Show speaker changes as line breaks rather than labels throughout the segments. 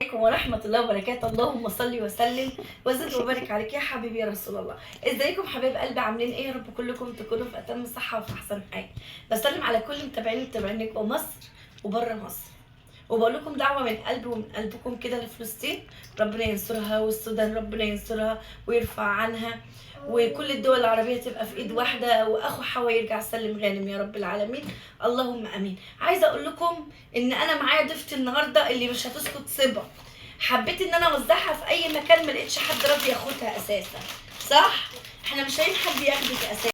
عليكم ورحمة الله وبركاته. اللهم صل وسلم وزد وبارك عليك يا حبيبي يا رسول الله. ازيكم حبايب قلبي، عاملين ايه؟ يا رب كلكم تكونوا في اتم الصحة وفي احسن حال. بسلم على كل متابعيني جوه مصر وبره مصر، وبقول لكم دعوة من قلبي ومن قلبكم كده لفلسطين. ربنا ينصرها، والسودان ربنا ينصرها ويرفع عنها، وكل الدول العربية تبقى في ايد واحدة، واخو حوا يرجع سلم غانم يا رب العالمين. اللهم امين. عايزة اقول لكم ان انا معايا ضيفتي النهاردة اللي مش هتسكت صبا. حبيت ان انا اوزعها في اي مكان، ما لقيتش حد راضي ياخدها اساسا. صح، احنا مش لاقيين حد ياخدك اساسا.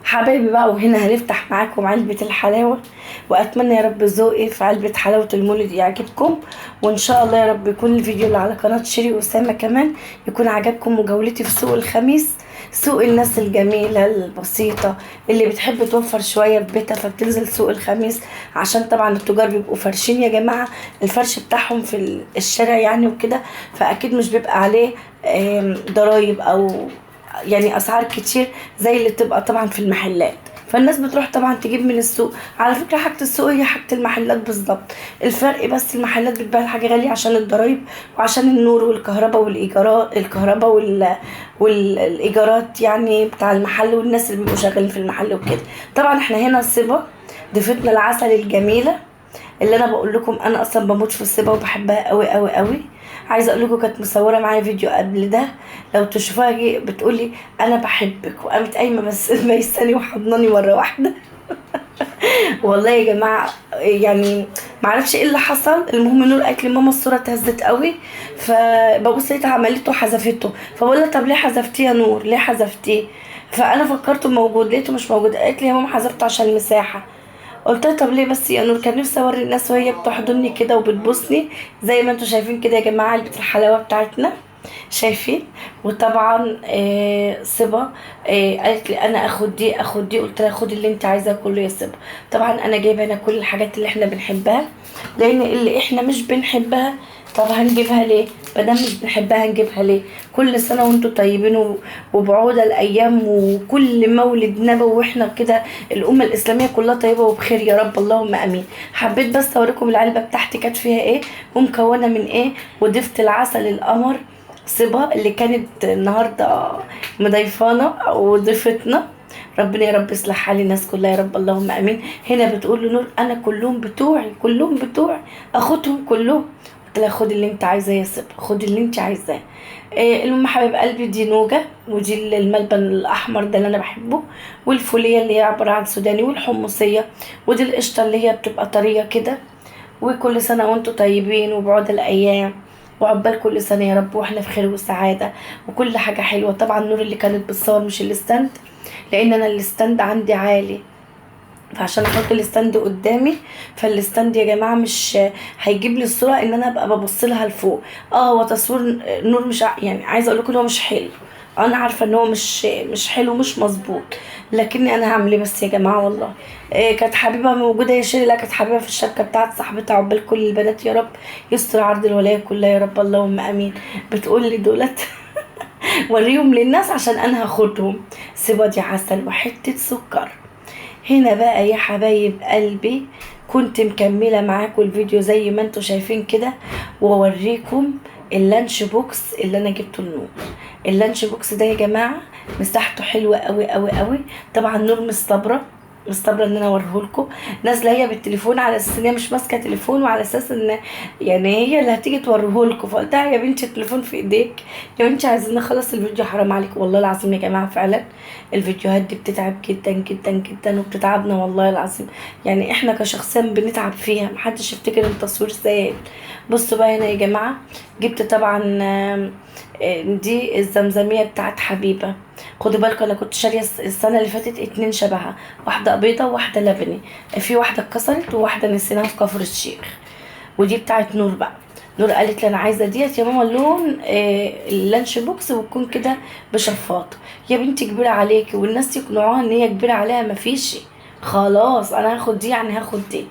حبايبي بقى، وهنا هنفتح معاكم علبة الحلاوة، واتمنى يا رب ذوقي في علبة حلاوة المولد يعجبكم، وان شاء الله يا رب يكون الفيديو اللي على قناة شيري أسامة كمان يكون عجبكم، وجولتي في سوق الخميس، سوق الناس الجميلة البسيطة اللي بتحب توفر شوية في بيتها، فبتنزل سوق الخميس عشان طبعا التجار بيبقوا فرشين يا جماعة الفرش بتاعهم في الشارع يعني وكده، فأكيد مش بيبقى عليه ضرايب أو يعني اسعار كتير زي اللي بتبقى طبعا في المحلات. فالناس بتروح طبعا تجيب من السوق. على فكره حاجه السوق هي حاجه المحلات بالظبط، الفرق بس المحلات بتبيع الحاجه غاليه عشان الضرايب وعشان النور والكهرباء والايجارات، والايجارات يعني بتاع المحل والناس اللي بيبقوا شغالين في المحل وكده. طبعا احنا هنا الصبا ضيفتنا العسل الجميله، اللي انا بقول لكم انا اصلا بموت في السبا وبحبها قوي قوي قوي. عايزه اقول لكم كانت مصوره معايا فيديو قبل ده، لو تشوفوها بتقولي انا بحبك، وقامت قايمه بس ميساني وحضناني مره واحده. والله يا جماعه يعني معرفش ايه اللي حصل. المهم نور قالت لي ماما الصوره اتهزت قوي، فببص لقيتها عملته وحذفته، فبقول لها طب ليه حذفتيه يا نور، ليه حذفتيه؟ فانا فكرته موجود لقيته مش موجود، قالت لي يا ماما حذفته عشان المساحه. قلت لها طب ليه بس يا نور؟ كان نفسي اوري الناس وهي بتحضني كده وبتبوسني زي ما انتوا شايفين كده يا جماعه علبه الحلاوه بتاعتنا، شايفين؟ وطبعا صبا قالت لي انا اخد دي اخد دي، قلت لها خدي اللي انت عايزاه كله يا صبا. طبعا انا جايبه هنا كل الحاجات اللي احنا بنحبها، لان اللي احنا مش بنحبها طب هنجيبها ليه؟ مادام مش بنحبها هنجيبها ليه؟ كل سنه وانتم طيبين وبعود الايام وكل مولد نبوي واحنا كده الامه الاسلاميه كلها طيبه وبخير يا رب اللهم امين. حبيت بس اوريكم العلبه بتاعتي كانت فيها ايه ومكونه من ايه، وضفت العسل القمر صبا اللي كانت النهارده مضيفانا او ضيفتنا. ربنا يا رب يصلح حال الناس كلها يا رب اللهم امين. هنا بتقول له نور انا كلهم بتوعي كلهم بتوعي، اخدهم كلهم. قلت لها خدي اللي انت عايزاه يا صبا، خدي اللي انت عايزاه. المهم حبيب قلبي دي نوجة، ودي الملبن الاحمر ده اللي انا بحبه، والفوليه اللي هي عباره عن سوداني، والحمصيه، ودي القشطه اللي هي بتبقى طريه كده. وكل سنه وانتم طيبين وبعود الايام، وعقبال كل سنه يا رب واحنا في خير وسعاده وكل حاجه حلوه. طبعا نور اللي كانت بتصور مش الستاند، لان انا الستاند عندي عالي، فعشان احط الستاند قدامي، فالستاند يا جماعه مش هيجيب لي الصوره ان انا ابقى ببص لها لفوق. هو تصوير نور مش يعني عايزه اقول لكم ان هو مش حلو، انا عارفه ان هو مش حلو مش مظبوط، لكني انا هعمل ايه بس يا جماعه والله. كانت حبيبه موجوده يا شيري، لا كانت حبيبه في الشبكه بتاعت صاحبتها، عقبال كل البنات يا رب يستر عرض الولايه كلها يا رب اللهم امين. بتقول لي دولت وريهم للناس عشان انا هاخدهم. سيبها دي عسل وحته سكر. هنا بقى يا حبايب قلبي كنت مكملة معاكم الفيديو زي ما انتوا شايفين كده، واوريكم اللانش بوكس اللي انا جبته لنور. اللانش بوكس ده يا جماعة مساحته حلوة قوي قوي قوي. طبعا نور مستبرة ان انا اوريهولكم، نازله هي بالتليفون على اساس ان هي مش ماسكه تليفون، وعلى اساس ان يعني هي اللي هتيجي توريهولكم، فقلت لها يا بنتي التليفون في ايديك، يا بنتي عايزين نخلص الفيديو حرام عليك. والله العظيم يا جماعه فعلا الفيديوهات دي بتتعب جدا جدا جدا وبتتعبنا والله العظيم، يعني احنا كشخصيا بنتعب فيها، محدش يفتكر التصوير سهل. بصوا بقى هنا يا جماعه جبت طبعا دي الزمزميه بتاعت حبيبه. خدوا بالكم انا كنت شاريه السنه اللي فاتت اتنين شبهها، واحده بيضه وواحده لبني، في واحده اتكسرت وواحده نسيناها في كفر الشيخ. ودي بتاعت نور بقى. نور قالت لي انا عايزه ديت يا ماما لون اللانش بوكس وتكون كده بشفاط. يا بنتي كبيره عليكي والناس يقنعوها ان هي كبيره عليها، مفيش، خلاص انا هاخد دي يعني هاخد دي.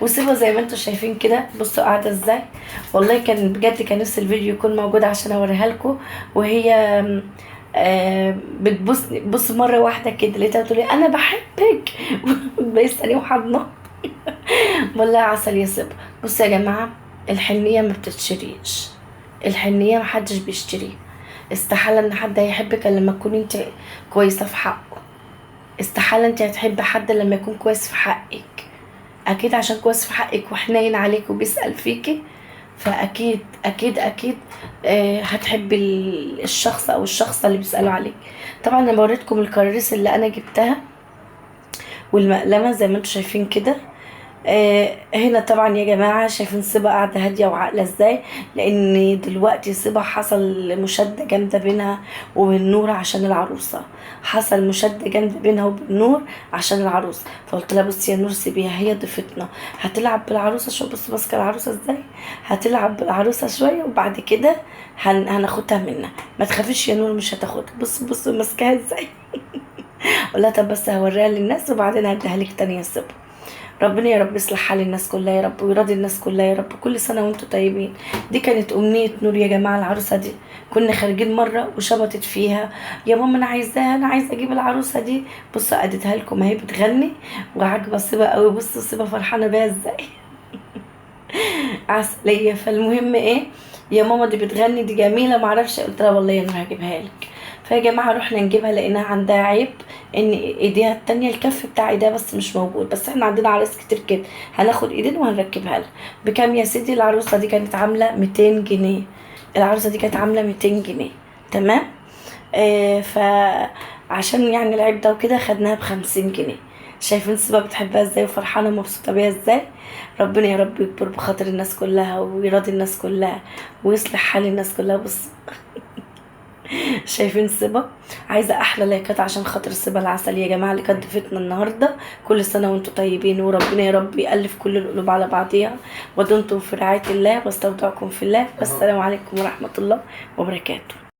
وسيبها زي ما انتوا شايفين كده، بصوا قاعده ازاي. والله كان بجد كان نفس الفيديو يكون موجود عشان اوريها لكم، وهي بتبص بص مره واحده كده لقيتها بتقول لي انا بحبك بس ثانيه وحضنه. والله عسل يا صبر. بصوا يا جماعه الحنية ما بتتشريش، الحنية محدش بيشتريها. استحالة ان حد هيحبك الا لما تكوني انت كويسة في حقه. استحالة انت هتحبي حد لما يكون كويس في حقك. اكيد عشان كويس في حقك وحنين عليك وبيسأل فيكي، فاكيد اكيد اكيد هتحبي الشخص او الشخصة اللي بيسألوا عليك. طبعا انا بوريتكم الكراريس اللي انا جبتها والمقلمة زي ما انتم شايفين كده. هنا طبعا يا جماعة شايفين صبا قاعدة هادية وعاقلة ازاي، لان دلوقتي صبا حصل مشادة جامدة بينها وبين نور عشان العروسة. حصل مشادة جامدة بينها وبين نور عشان العروسة. فقلت لها بصي يا نور سيبيها، هي ضيفتنا، هتلعب بالعروسة شوية. بص ماسكة العروسة ازاي، هتلعب بالعروسة شوية وبعد كده هناخدها منها. ما تخافيش يا نور مش هتاخدها. بص بص ماسكاها ازاي. قلت لها طب بس هوريها للناس وبعدين هديها لك تاني يا صبا. ربنا يا رب يصلح حال الناس كلها يا رب، ويرضي الناس كلها يا رب. كل سنة وانتم طيبين. دي كانت أمنية نور يا جماعة، العروسة دي. كنا خارجين مرة وشبطت فيها، يا ماما أنا عايزاها، أنا عايزة أجيب العروسة دي. بصوا أديتها لكم اهي بتغني وعاجبة صبا قوي. بصوا صبا فرحانة بيها ازاي. عسلية. فالمهم ايه، يا ماما دي بتغني دي جميلة معرفش. قلت لها والله انا هجيبها لك. فيا جماعة رحنا نجيبها لقيناها عندها عيب، ان ايديها التانية الكف بتاع ايديها بس مش موجود. بس احنا عندنا عرايس كتير كده، هناخد ايدين وهنركبها لها. بكام يا سيدي؟ العروسة دي كانت عاملة 200 جنيه. العروسة دي كانت عاملة 200 جنيه. تمام. فعشان يعني العيب ده وكده خدناها ب50 جنيه. شايفين سبا بتحبها ازاي وفرحانة ومبسوطة بيها ازاي. ربنا يا رب يكبر بخاطر الناس كلها ويراضي الناس كلها ويصلح حال الناس كلها. بص. شايفين سبا عايزة احلى لايكات عشان خاطر سبا العسل يا جماعة اللي كانت ضيفتنا النهاردة. كل سنة وانتم طيبين، وربنا يا رب يألف كل القلوب على بعضيها. ودمتم في رعاية الله واستودعكم في الله. والسلام عليكم ورحمة الله وبركاته.